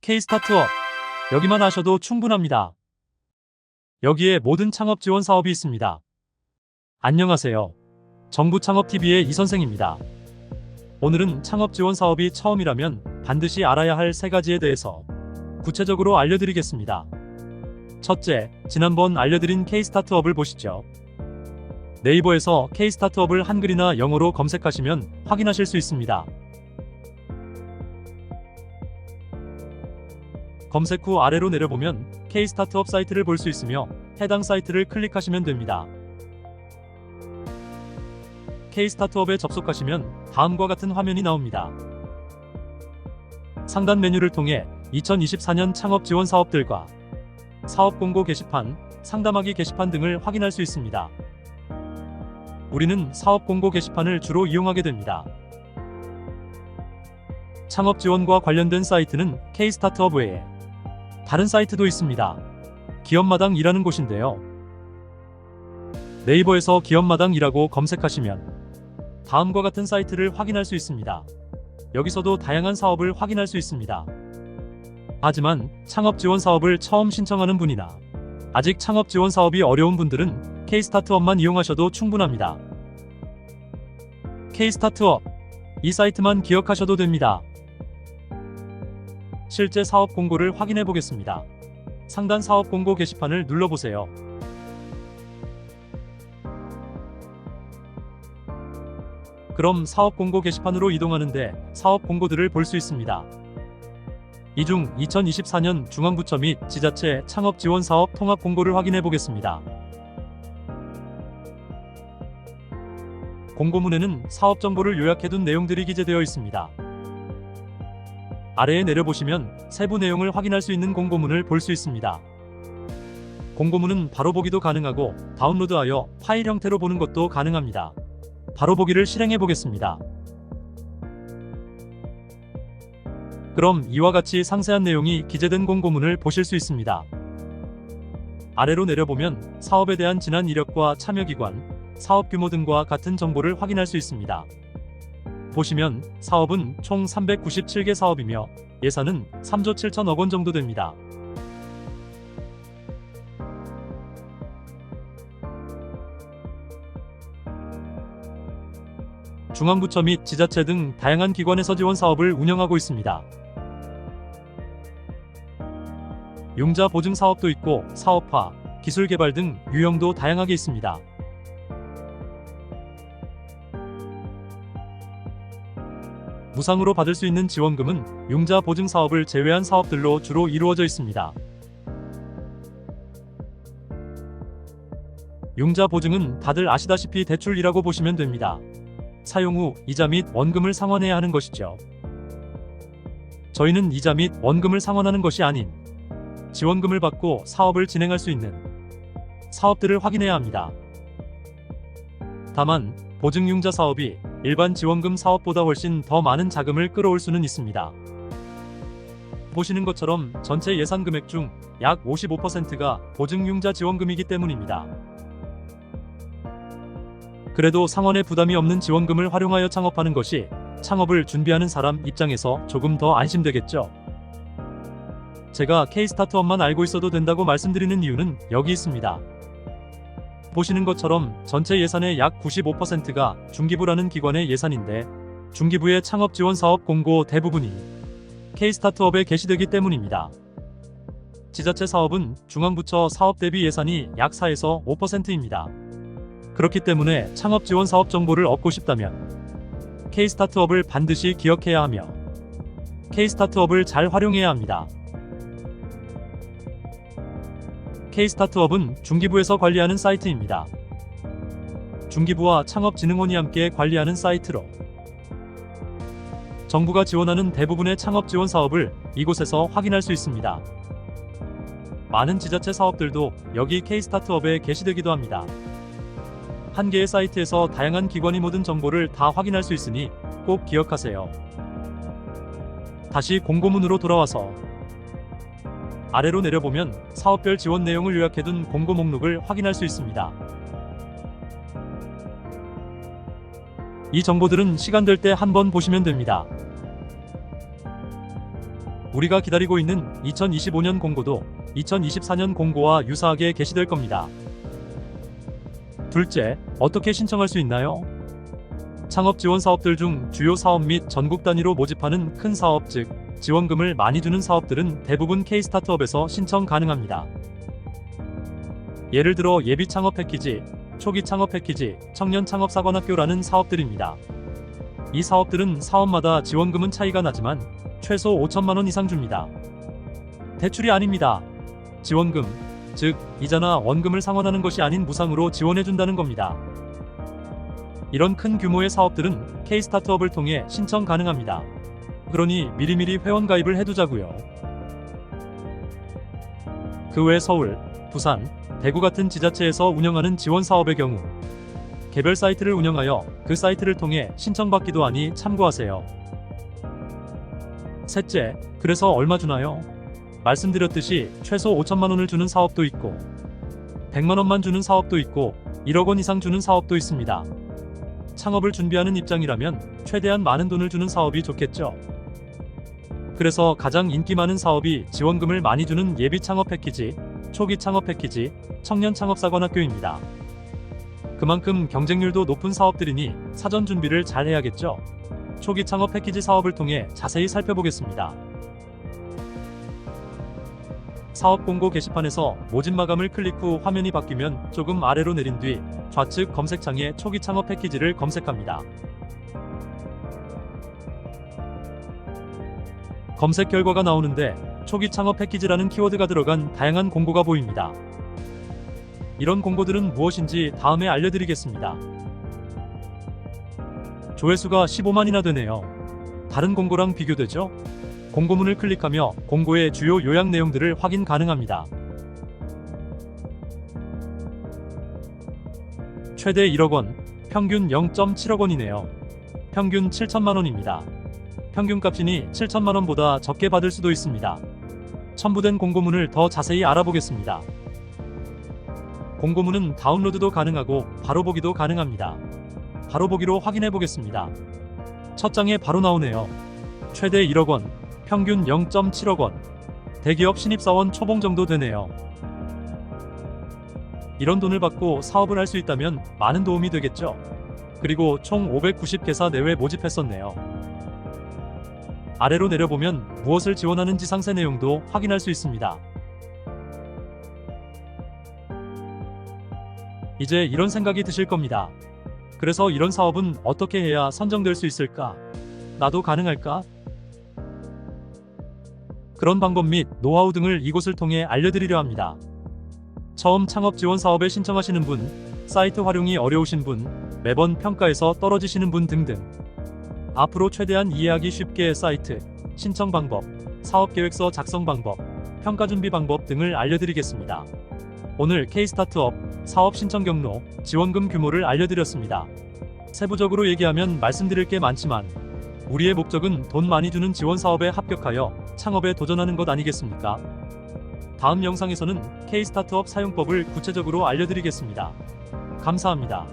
K-스타트업. 여기만 하셔도 충분합니다. 여기에 모든 창업 지원 사업이 있습니다. 안녕하세요. 정부 창업TV의 이선생입니다. 오늘은 창업 지원 사업이 처음이라면 반드시 알아야 할 3가지에 대해서 구체적으로 알려드리겠습니다. 첫째, 지난번 알려드린 K-스타트업을 보시죠. 네이버에서 K-스타트업을 한글이나 영어로 검색하시면 확인하실 수 있습니다. 검색 후 아래로 내려보면 K-스타트업 사이트를 볼 수 있으며 해당 사이트를 클릭하시면 됩니다. K-스타트업에 접속하시면 다음과 같은 화면이 나옵니다. 상단 메뉴를 통해 2024년 창업 지원 사업들과 사업 공고 게시판, 상담하기 게시판 등을 확인할 수 있습니다. 우리는 사업 공고 게시판을 주로 이용하게 됩니다. 창업 지원과 관련된 사이트는 K-스타트업 외에 다른 사이트도 있습니다. 기업마당이라는 곳인데요. 네이버에서 기업마당이라고 검색하시면 다음과 같은 사이트를 확인할 수 있습니다. 여기서도 다양한 사업을 확인할 수 있습니다. 하지만 창업 지원 사업을 처음 신청하는 분이나 아직 창업 지원 사업이 어려운 분들은 K-스타트업만 이용하셔도 충분합니다. K-스타트업, 이 사이트만 기억하셔도 됩니다. 실제 사업 공고를 확인해 보겠습니다. 상단 사업 공고 게시판을 눌러보세요. 그럼 사업 공고 게시판으로 이동하는데 사업 공고들을 볼 수 있습니다. 이 중 2024년 중앙부처 및 지자체 창업 지원 사업 통합 공고를 확인해 보겠습니다. 공고문에는 사업 정보를 요약해둔 내용들이 기재되어 있습니다. 아래에 내려보시면 세부 내용을 확인할 수 있는 공고문을 볼 수 있습니다. 공고문은 바로 보기도 가능하고 다운로드하여 파일 형태로 보는 것도 가능합니다. 바로 보기를 실행해 보겠습니다. 그럼 이와 같이 상세한 내용이 기재된 공고문을 보실 수 있습니다. 아래로 내려보면 사업에 대한 지난 이력과 참여기관, 사업 규모 등과 같은 정보를 확인할 수 있습니다. 보시면 사업은 총 397개 사업이며 예산은 3조 7천억 원 정도 됩니다. 중앙부처 및 지자체 등 다양한 기관에서 지원 사업을 운영하고 있습니다. 융자 보증 사업도 있고 사업화, 기술 개발 등 유형도 다양하게 있습니다. 무상으로 받을 수 있는 지원금은 융자 보증 사업을 제외한 사업들로 주로 이루어져 있습니다. 융자 보증은 다들 아시다시피 대출이라고 보시면 됩니다. 사용 후 이자 및 원금을 상환해야 하는 것이죠. 저희는 이자 및 원금을 상환하는 것이 아닌 지원금을 받고 사업을 진행할 수 있는 사업들을 확인해야 합니다. 다만 보증융자 사업이 일반 지원금 사업보다 훨씬 더 많은 자금을 끌어올 수는 있습니다. 보시는 것처럼 전체 예산 금액 중 약 55%가 보증융자 지원금이기 때문입니다. 그래도 상환에 부담이 없는 지원금을 활용하여 창업하는 것이 창업을 준비하는 사람 입장에서 조금 더 안심되겠죠. 제가 K-스타트업만 알고 있어도 된다고 말씀드리는 이유는 여기 있습니다. 보시는 것처럼 전체 예산의 약 95%가 중기부라는 기관의 예산인데 중기부의 창업 지원 사업 공고 대부분이 K-스타트업에 게시되기 때문입니다. 지자체 사업은 중앙부처 사업 대비 예산이 약 4에서 5%입니다. 그렇기 때문에 창업 지원 사업 정보를 얻고 싶다면 K-스타트업을 반드시 기억해야 하며 K-스타트업을 잘 활용해야 합니다. K-스타트업은 중기부에서 관리하는 사이트입니다. 중기부와 창업진흥원이 함께 관리하는 사이트로 정부가 지원하는 대부분의 창업 지원 사업을 이곳에서 확인할 수 있습니다. 많은 지자체 사업들도 여기 K-스타트업에 게시되기도 합니다. 한 개의 사이트에서 다양한 기관이 모든 정보를 다 확인할 수 있으니 꼭 기억하세요. 다시 공고문으로 돌아와서 아래로 내려보면 사업별 지원 내용을 요약해둔 공고 목록을 확인할 수 있습니다. 이 정보들은 시간 될 때 한번 보시면 됩니다. 우리가 기다리고 있는 2025년 공고도 2024년 공고와 유사하게 게시될 겁니다. 둘째, 어떻게 신청할 수 있나요? 창업 지원 사업들 중 주요 사업 및 전국 단위로 모집하는 큰 사업, 즉 지원금을 많이 주는 사업들은 대부분 K-스타트업에서 신청 가능합니다. 예를 들어 예비 창업 패키지, 초기 창업 패키지, 청년 창업 사관학교라는 사업들입니다. 이 사업들은 사업마다 지원금은 차이가 나지만 최소 5천만 원 이상 줍니다. 대출이 아닙니다. 지원금, 즉 이자나 원금을 상환하는 것이 아닌 무상으로 지원해준다는 겁니다. 이런 큰 규모의 사업들은 K-스타트업을 통해 신청 가능합니다. 그러니 미리미리 회원 가입을 해두자고요. 그 외 서울, 부산, 대구 같은 지자체에서 운영하는 지원 사업의 경우 개별 사이트를 운영하여 그 사이트를 통해 신청받기도 하니 참고하세요. 셋째, 그래서 얼마 주나요? 말씀드렸듯이 최소 5천만 원을 주는 사업도 있고 100만 원만 주는 사업도 있고 1억 원 이상 주는 사업도 있습니다. 창업을 준비하는 입장이라면 최대한 많은 돈을 주는 사업이 좋겠죠. 그래서 가장 인기 많은 사업이 지원금을 많이 주는 예비 창업 패키지, 초기 창업 패키지, 청년 창업 사관학교입니다. 그만큼 경쟁률도 높은 사업들이니 사전 준비를 잘 해야겠죠. 초기 창업 패키지 사업을 통해 자세히 살펴보겠습니다. 사업 공고 게시판에서 모집 마감을 클릭 후 화면이 바뀌면 조금 아래로 내린 뒤 좌측 검색창에 초기 창업 패키지를 검색합니다. 검색 결과가 나오는데 초기 창업 패키지라는 키워드가 들어간 다양한 공고가 보입니다. 이런 공고들은 무엇인지 다음에 알려드리겠습니다. 조회수가 15만이나 되네요. 다른 공고랑 비교되죠? 공고문을 클릭하며 공고의 주요 요약 내용들을 확인 가능합니다. 최대 1억 원, 평균 0.7억 원이네요. 평균 7천만 원입니다. 평균값이니 7천만 원보다 적게 받을 수도 있습니다. 첨부된 공고문을 더 자세히 알아보겠습니다. 공고문은 다운로드도 가능하고 바로 보기도 가능합니다. 바로 보기로 확인해 보겠습니다. 첫 장에 바로 나오네요. 최대 1억 원, 평균 0.7억 원. 대기업 신입사원 초봉 정도 되네요. 이런 돈을 받고 사업을 할 수 있다면 많은 도움이 되겠죠. 그리고 총 590개사 내외 모집했었네요. 아래로 내려보면 무엇을 지원하는지 상세 내용도 확인할 수 있습니다. 이제 이런 생각이 드실 겁니다. 그래서 이런 사업은 어떻게 해야 선정될 수 있을까? 나도 가능할까? 그런 방법 및 노하우 등을 이곳을 통해 알려드리려 합니다. 처음 창업 지원 사업에 신청하시는 분, 사이트 활용이 어려우신 분, 매번 평가에서 떨어지시는 분 등등. 앞으로 최대한 이해하기 쉽게 사이트, 신청 방법, 사업계획서 작성 방법, 평가 준비 방법 등을 알려드리겠습니다. 오늘 K-스타트업 사업 신청 경로, 지원금 규모를 알려드렸습니다. 세부적으로 얘기하면 말씀드릴 게 많지만 우리의 목적은 돈 많이 주는 지원 사업에 합격하여 창업에 도전하는 것 아니겠습니까? 다음 영상에서는 K-스타트업 사용법을 구체적으로 알려드리겠습니다. 감사합니다.